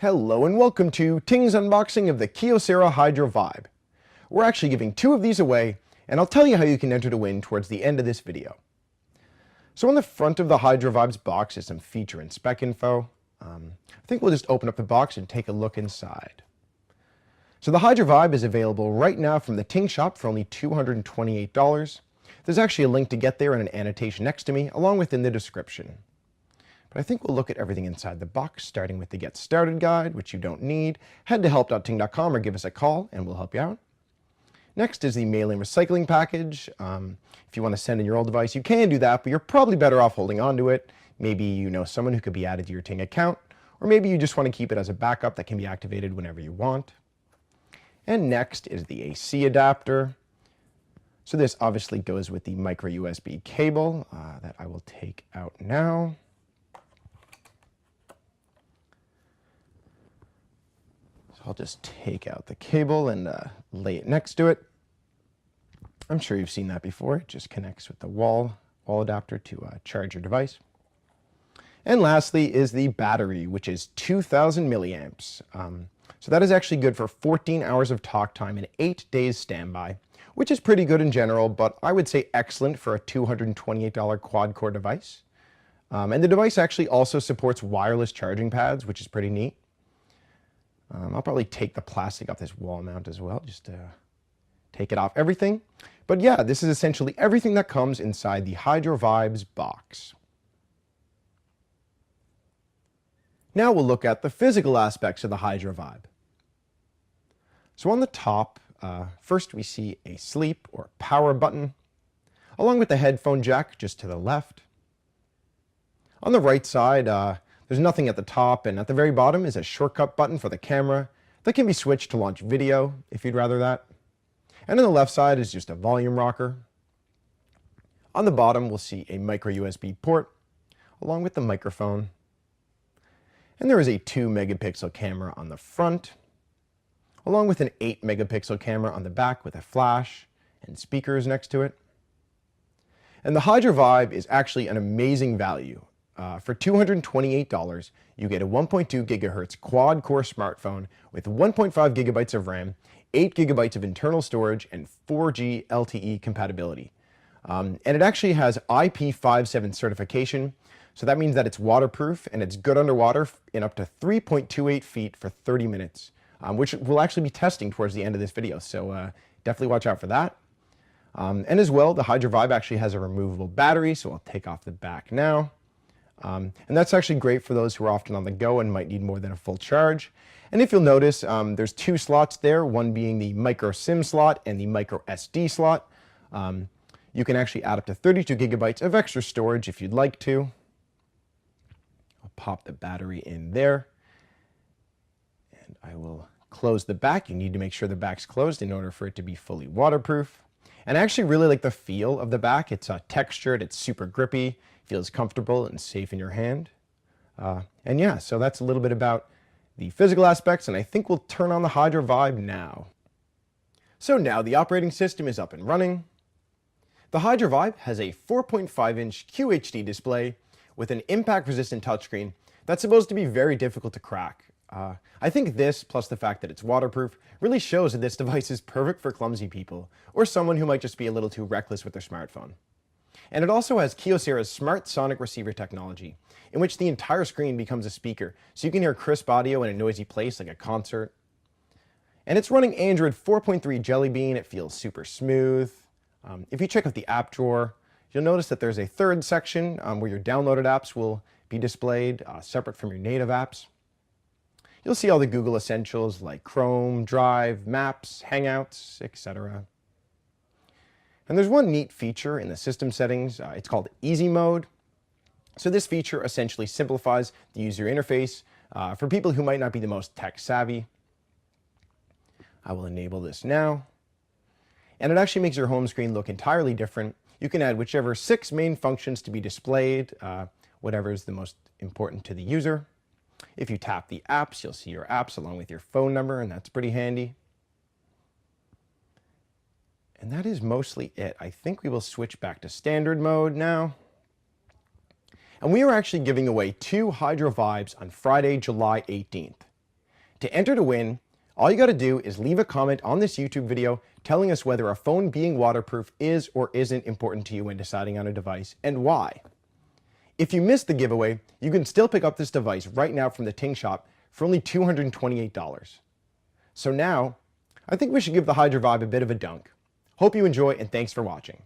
Hello and welcome to Ting's unboxing of the Kyocera Hydro Vibe. We're actually giving 2 of these away, and I'll tell you how you can enter to win towards the end of this video. So on the front of the Hydro Vibe's box is some feature and spec info. I think we'll just open up the box and take a look inside. So the Hydro Vibe is available right now from the Ting shop for only $228. There's actually a link to get there and an annotation next to me, along with in the description. But I think we'll look at everything inside the box, starting with the Get Started guide, which you don't need. Head to help.ting.com or give us a call and we'll help you out. Next is the mailing recycling package. If you want to send in your old device, you can do that, but you're probably better off holding on to it. Maybe you know someone who could be added to your Ting account, or maybe you just want to keep it as a backup that can be activated whenever you want. And next is the AC adapter. So this obviously goes with the micro USB cable that I will take out now. I'll just take out the cable and lay it next to it. I'm sure you've seen that before. It just connects with the wall adapter to charge your device. And lastly is the battery, which is 2,000 milliamps. So that is actually good for 14 hours of talk time and 8 days standby, which is pretty good in general, but I would say excellent for a $228 quad-core device. And the device actually also supports wireless charging pads, which is pretty neat. I'll probably take the plastic off this wall mount as well, just to take it off everything. But yeah, this is essentially everything that comes inside the Hydro Vibe's box. Now we'll look at the physical aspects of the Hydro Vibe. So on the top, first we see a sleep or power button, along with the headphone jack just to the left. On the right side, there's nothing at the top, and at the very bottom is a shortcut button for the camera that can be switched to launch video if you'd rather that. And on the left side is just a volume rocker. On the bottom we'll see a micro USB port along with the microphone. And there is a 2 megapixel camera on the front, along with an 8 megapixel camera on the back with a flash and speakers next to it. And the Hydro Vibe is actually an amazing value. For $228, you get a 1.2 gigahertz quad-core smartphone with 1.5 gigabytes of RAM, 8 gigabytes of internal storage, and 4G LTE compatibility. And it actually has IP57 certification, so that means that it's waterproof and it's good underwater in up to 3.28 feet for 30 minutes, which we'll actually be testing towards the end of this video, so definitely watch out for that. And as well, the Hydro Vibe actually has a removable battery, so I'll take off the back now. And that's actually great for those who are often on the go and might need more than a full charge. And if you'll notice, there's 2 slots there, one being the micro SIM slot and the micro SD slot. You can actually add up to 32 gigabytes of extra storage if you'd like to. I'll pop the battery in there. And I will close the back. You need to make sure the back's closed in order for it to be fully waterproof. And I actually really like the feel of the back. It's textured, it's super grippy, feels comfortable and safe in your hand. And yeah, so that's a little bit about the physical aspects, and I think we'll turn on the Hydro Vibe now. So now the operating system is up and running. The Hydro Vibe has a 4.5-inch QHD display with an impact-resistant touchscreen that's supposed to be very difficult to crack. I think this, plus the fact that it's waterproof, really shows that this device is perfect for clumsy people, or someone who might just be a little too reckless with their smartphone. And it also has Kyocera's smart sonic receiver technology, in which the entire screen becomes a speaker, so you can hear crisp audio in a noisy place like a concert. And it's running Android 4.3 Jelly Bean. It feels super smooth. If you check out the app drawer, you'll notice that there's a third section where your downloaded apps will be displayed separate from your native apps. You'll see all the Google essentials like Chrome, Drive, Maps, Hangouts, etc. And there's one neat feature in the system settings. It's called Easy Mode. So this feature essentially simplifies the user interface for people who might not be the most tech savvy. I will enable this now. And it actually makes your home screen look entirely different. You can add whichever 6 main functions to be displayed, whatever is the most important to the user. If you tap the apps, you'll see your apps along with your phone number, and that's pretty handy. And that is mostly it. I think we will switch back to standard mode now. And we are actually giving away 2 Hydro Vibes on Friday, July 18th. To enter to win, all you got to do is leave a comment on this YouTube video telling us whether a phone being waterproof is or isn't important to you when deciding on a device, and why. If you missed the giveaway, you can still pick up this device right now from the Ting shop for only $228. So now, I think we should give the Hydra Vibe a bit of a dunk. Hope you enjoy, and thanks for watching.